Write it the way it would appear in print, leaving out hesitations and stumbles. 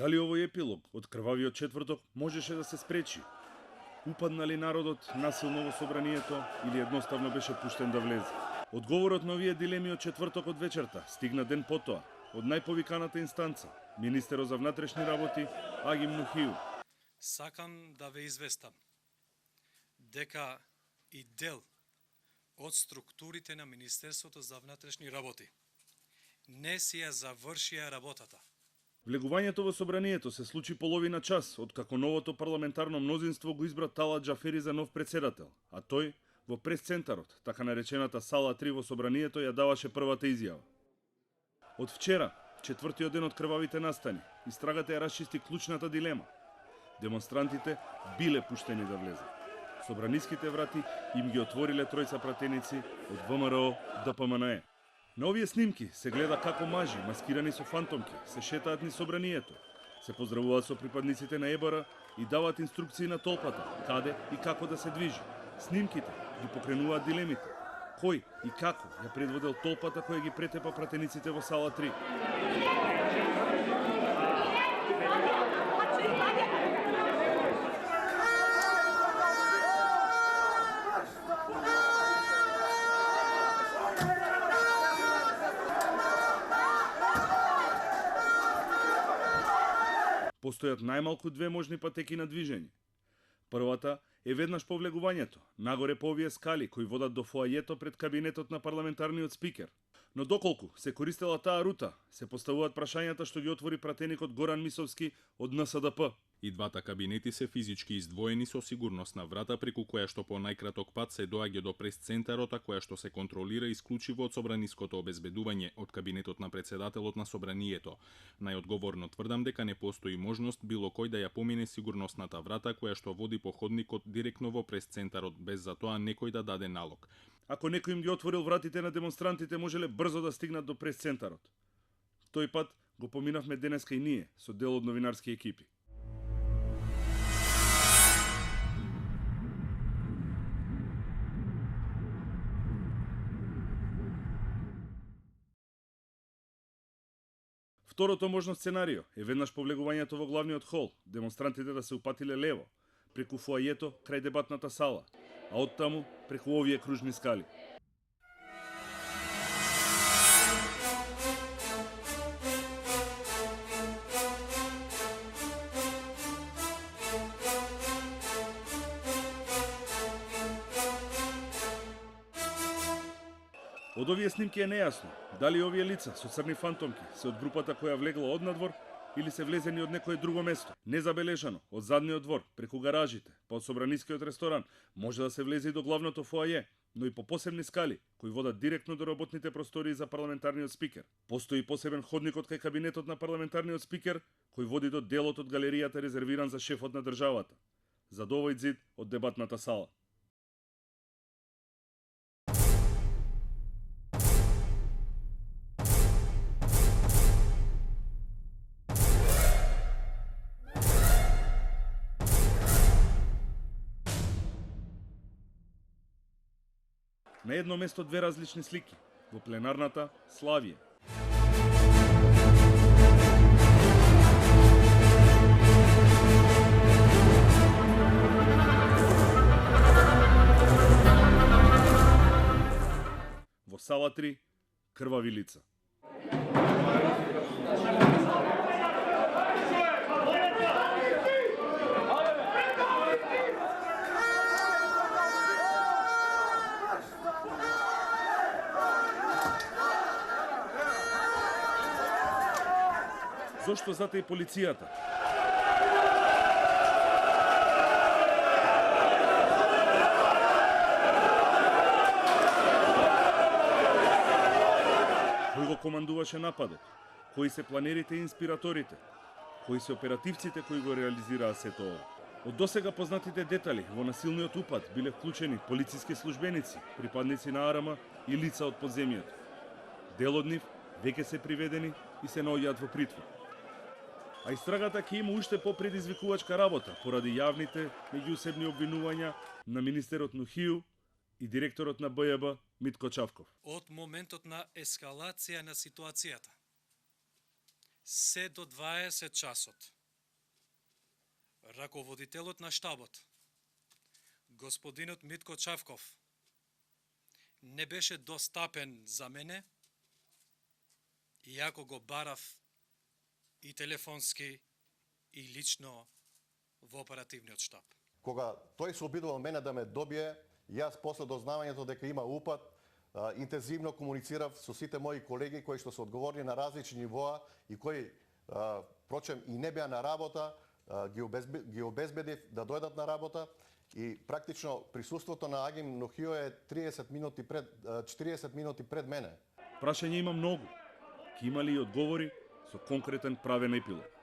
Дали овој епилог од крвавиот четврток можеше да се спречи? Упадна ли народот насилно во собранието или едноставно беше пуштен да влезе? Одговорот на овие дилеми од четвртокот вечерта стигна ден потоа од најповиканата инстанца, министерот за внатрешни работи Агим Нухију. Сакам да ве известам дека и дел од структурите на Министерството за внатрешни работи не си ја завршија работата. Влегувањето во собранието се случи половина час откако новото парламентарно мнозинство го избра Талат Џафери за нов председател, а тој во пресцентарот, така наречената сала 3 во собранието, ја даваше првата изјава. Од вчера, четвртиот ден од крвавите настани, истрагата ја расчисти клучната дилема. Демонстрантите биле пуштени да влезат. Собраниските врати им ги отвориле тројца пратеници од ВМРО ДПМНЕ. На овие снимки се гледа како мажи, маскирани со фантомки, се шетаат низ собранието, се поздравуваат со припадниците на ЕБР и даваат инструкции на толпата, каде и како да се движи. Снимките ги покренуваат дилемите. Кој и како ја предводел толпата која ги претепа пратениците во сала 3. Постојат најмалку две можни патеки на движење. Првата е веднаш по влегувањето, нагоре по овие скали кои водат до фоајето пред кабинетот на парламентарниот спикер. Но доколку се користела таа рута, се поставуваат прашањата што ги отвори пратеникот Горан Мисовски од НСДП. И двата кабинети се физички издвоени со сигурносна врата преку која што по најкраток пат се доаѓа до пресцентарот, а која што се контролира исклучиво од собраниското обезбедување од кабинетот на председателот на собранието. Најодговорно тврдам дека не постои можност било кој да ја помине сигурносната врата која што води по ходникот директно во пресцентарот без за тоа некој да даде налог. Ако некој им ги отворил вратите на демонстрантите, можеле брзо да стигнат до пресцентарот. Тој пат го поминавме денеска и ние со дел од новинарски екипи. Второто можно сценарио е веднаш по влегувањето во главниот хол, демонстрантите да се упатиле лево, преку фоајето крај дебатната сала, а оттаму преку овие кружни скали. Од овие снимки е нејасно дали овие лица со црни фантомки се од групата која влегла од надвор или се влезени од некое друго место. Незабележано, од задниот двор, преку гаражите, па од собранискиот ресторан, може да се влезе и до главното фоаје, но и по посебни скали, кои водат директно до работните простории за парламентарниот спикер. Постои посебен ходникот кај кабинетот на парламентарниот спикер, кој води до делот од галеријата резервиран за шефот на државата, за до овој зид од дебатната сала. На едно место две различни слики, во пленарната Славие. Во сала 3 крвави лица. Зошто затоа и полицијата? Кој го командуваше нападот? Кои се планерите и инспираторите? Кои се оперативците кои го реализираа сето ова? Од досега познатите детали во насилниот упад биле вклучени полициски службеници, припадници на АРМ и лица од подземјето. Дел од нив веќе се приведени и се наоѓаат во притвор. А истрагата ќе има уште попредизвикувачка работа поради јавните меѓусебни обвинувања на министерот Нухију и директорот на БЈБ Митко Чавков. Од моментот на ескалација на ситуацијата се до 20 часот. Раководителот на штабот, господинот Митко Чавков, не беше достапен за мене, иако го барав и телефонски и лично во оперативниот штаб. Кога тој се обидувал мене да ме добие, јас после дознавањето дека има упад, интензивно комуницирав со сите мои колеги кои што се одговорни на различни нивоа и кои, прочем, и не беа на работа, ги обезбедив да дојдат на работа и практично присуството на Агим Нохио е 40 минути пред мене. Прашање има многу. Ки има ли и одговори со конкретен правен епилог?